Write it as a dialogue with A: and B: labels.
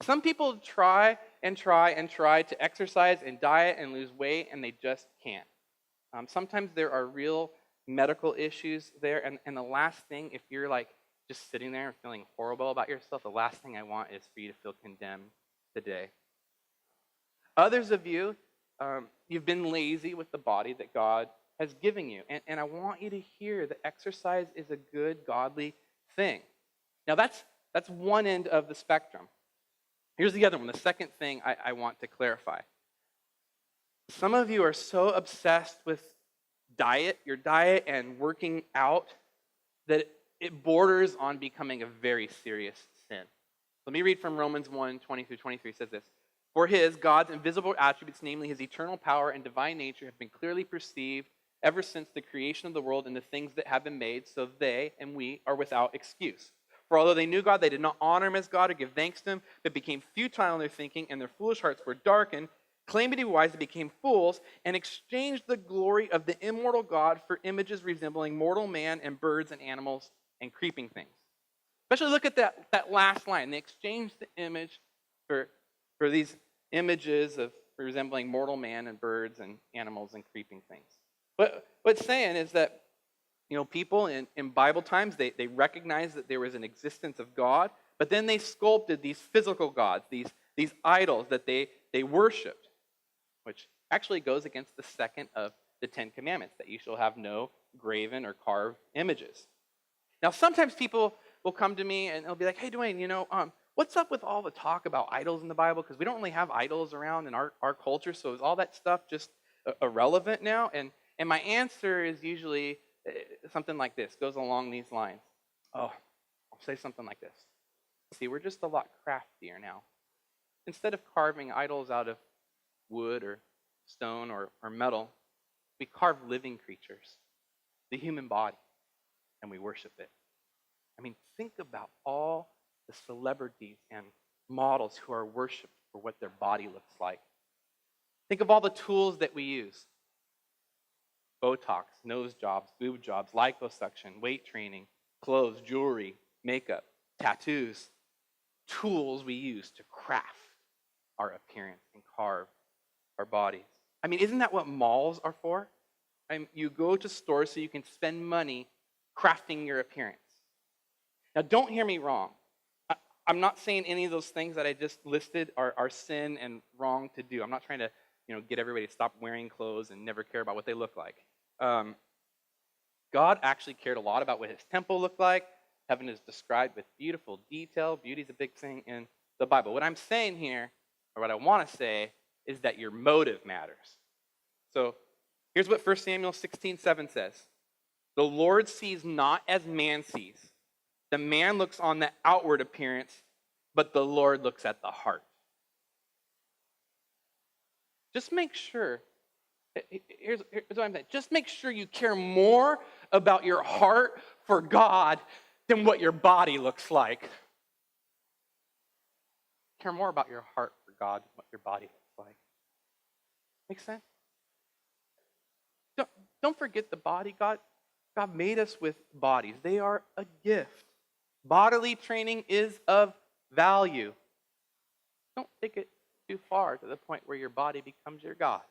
A: Some people try and try and try to exercise and diet and lose weight, and they just can't. Sometimes there are real medical issues there, and the last thing, if you're like just sitting there and feeling horrible about yourself, the last thing I want is for you to feel condemned today. Others of you, you've been lazy with the body that God has given you, and I want you to hear that exercise is a good, godly thing. Now that's one end of the spectrum. Here's the other one, the second thing I want to clarify. Some of you are so obsessed with your diet and working out, that it borders on becoming a very serious sin. Let me read from Romans 1:20-23. It says this: For God's invisible attributes, namely his eternal power and divine nature, have been clearly perceived ever since the creation of the world and the things that have been made, so they and we are without excuse. For although they knew God, they did not honor him as God or give thanks to him, but became futile in their thinking, and their foolish hearts were darkened. Claiming to be wise, they became fools, and exchanged the glory of the immortal God for images resembling mortal man and birds and animals and creeping things. Especially look at that last line. They exchanged the image for these images of resembling mortal man and birds and animals and creeping things. But what it's saying is that, people in Bible times, they recognized that there was an existence of God, but then they sculpted these physical gods, these idols that they worshipped, which actually goes against the second of the Ten Commandments, that you shall have no graven or carved images. Now, sometimes people will come to me and they'll be like, hey, Dwayne, what's up with all the talk about idols in the Bible? Because we don't really have idols around in our culture, so is all that stuff just irrelevant now? And my answer is usually something like this, goes along these lines. Oh, I'll say something like this. See, we're just a lot craftier now. Instead of carving idols out of wood or stone or metal, we carve living creatures, the human body, and we worship it. I mean, think about all the celebrities and models who are worshipped for what their body looks like. Think of all the tools that we use. Botox, nose jobs, boob jobs, liposuction, weight training, clothes, jewelry, makeup, tattoos. Tools we use to craft our appearance and carve our bodies. I mean, isn't that what malls are for? You go to stores so you can spend money crafting your appearance. Now, don't hear me wrong. I'm not saying any of those things that I just listed are sin and wrong to do. I'm not trying to, get everybody to stop wearing clothes and never care about what they look like. God actually cared a lot about what his temple looked like. Heaven is described with beautiful detail. Beauty is a big thing in the Bible. What I'm saying here, or what I want to say, is that your motive matters. So here's what 1 Samuel 16:7 says. The Lord sees not as man sees. The man looks on the outward appearance, but the Lord looks at the heart. Just make sure, here's what I'm saying. Just make sure you care more about your heart for God than what your body looks like. Care more about your heart for God than what your body looks like. Make sense? Don't forget the body. God made us with bodies. They are a gift. Bodily training is of value. Don't take it too far to the point where your body becomes your God.